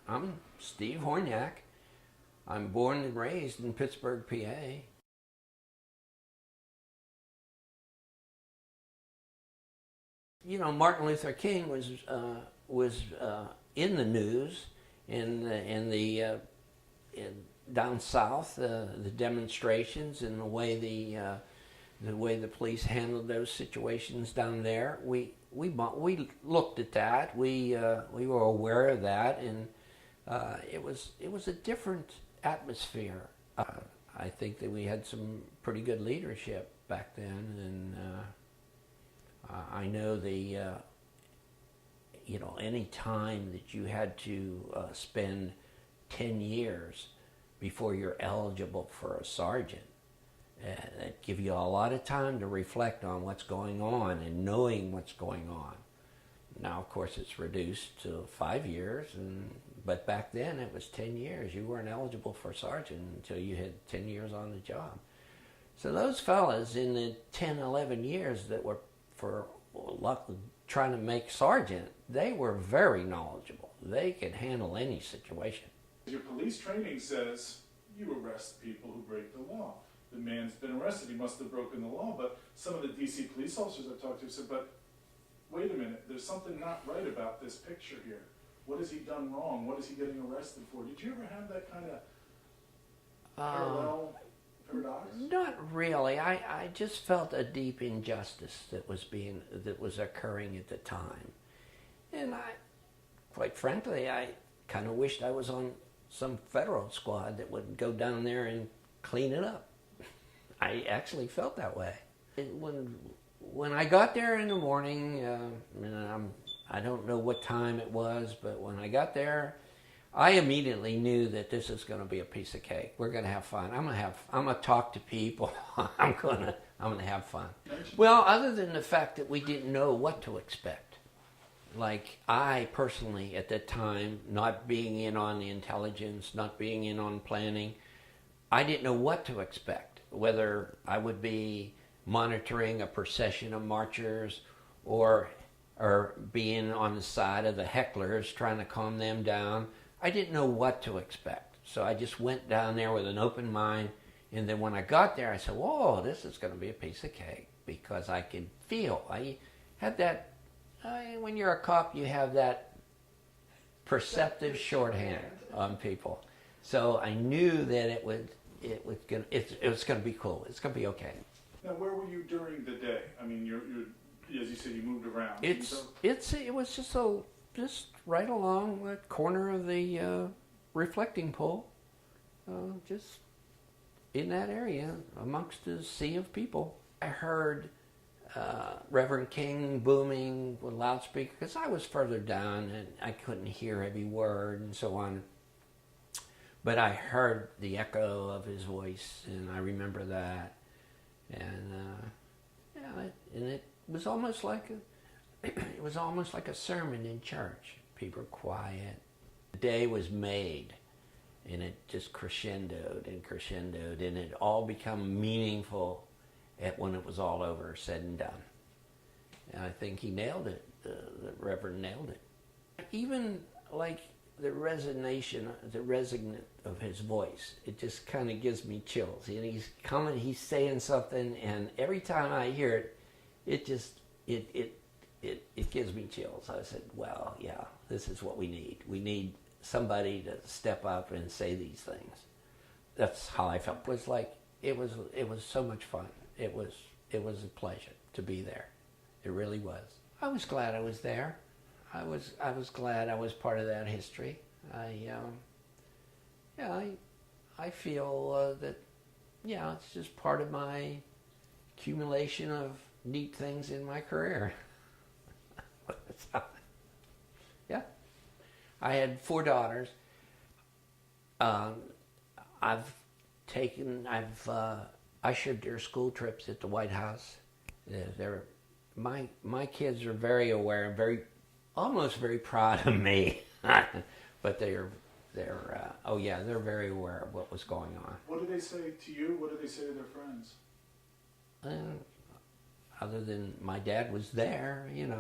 I'm Steve Hornyak. I'm born and raised in Pittsburgh, PA. You know, Martin Luther King was in the news in down south, the demonstrations and the way the police handled those situations down there. We looked at that. We were aware of that, and it was a different atmosphere. I think that we had some pretty good leadership back then, and I know any time that you had to spend 10 years before you're eligible for a sergeant, that give you a lot of time to reflect on what's going on and knowing what's going on. Now, of course, it's reduced to 5 years, but back then it was 10 years. You weren't eligible for sergeant until you had 10 years on the job. So those fellas in the 10, 11 years that were for luck trying to make sergeant, they were very knowledgeable. They could handle any situation. Your police training says you arrest people who break the law. The man's been arrested, he must have broken the law, but some of the DC police officers I've talked to said, but wait a minute, there's something not right about this picture here. What has he done wrong? What is he getting arrested for? Did you ever have that kind of parallel paradox? Not really. I just felt a deep injustice that was occurring at the time. And quite frankly, I kind of wished I was on some federal squad that would go down there and clean it up. I actually felt that way. When I got there in the morning, I don't know what time it was, but when I got there, I immediately knew that this is going to be a piece of cake. We're going to have fun. I'm going to talk to people. I'm going to have fun. Well, other than the fact that we didn't know what to expect. Like I personally, at that time, not being in on the intelligence, not being in on planning, I didn't know what to expect. Whether I would be monitoring a procession of marchers or being on the side of the hecklers trying to calm them down. I didn't know what to expect. So I just went down there with an open mind. And then when I got there, I said, whoa, this is going to be a piece of cake, because I could feel. I had that, when you're a cop, you have that perceptive shorthand on people. So I knew that it was going to be cool. It's going to be okay. Now, where were you during the day? I mean, you're as you said, you moved around. It was just right along the corner of the reflecting pole, just in that area amongst a sea of people. I heard Reverend King booming with loudspeaker because I was further down and I couldn't hear every word and so on. But I heard the echo of his voice, and I remember that. And it was almost like a sermon in church. People were quiet. The day was made, and it just crescendoed, and it all become meaningful when it was all over, said and done. And I think he nailed it. The Reverend nailed it. Even like the resonant of his voice, it just kind of gives me chills. And he's saying something, and every time I hear it, it gives me chills. I said, well, yeah, this is what we need. We need somebody to step up and say these things. That's how I felt. It was so much fun. It was a pleasure to be there. It really was. I was glad I was there. I was glad I was part of that history. I feel that, it's just part of my accumulation of neat things in my career. Yeah. I had 4 daughters. I've ushered their school trips at the White House. My kids are very aware, almost very proud of me, but they're very aware of what was going on. What did they say to you? What did they say to their friends? Other than my dad was there, and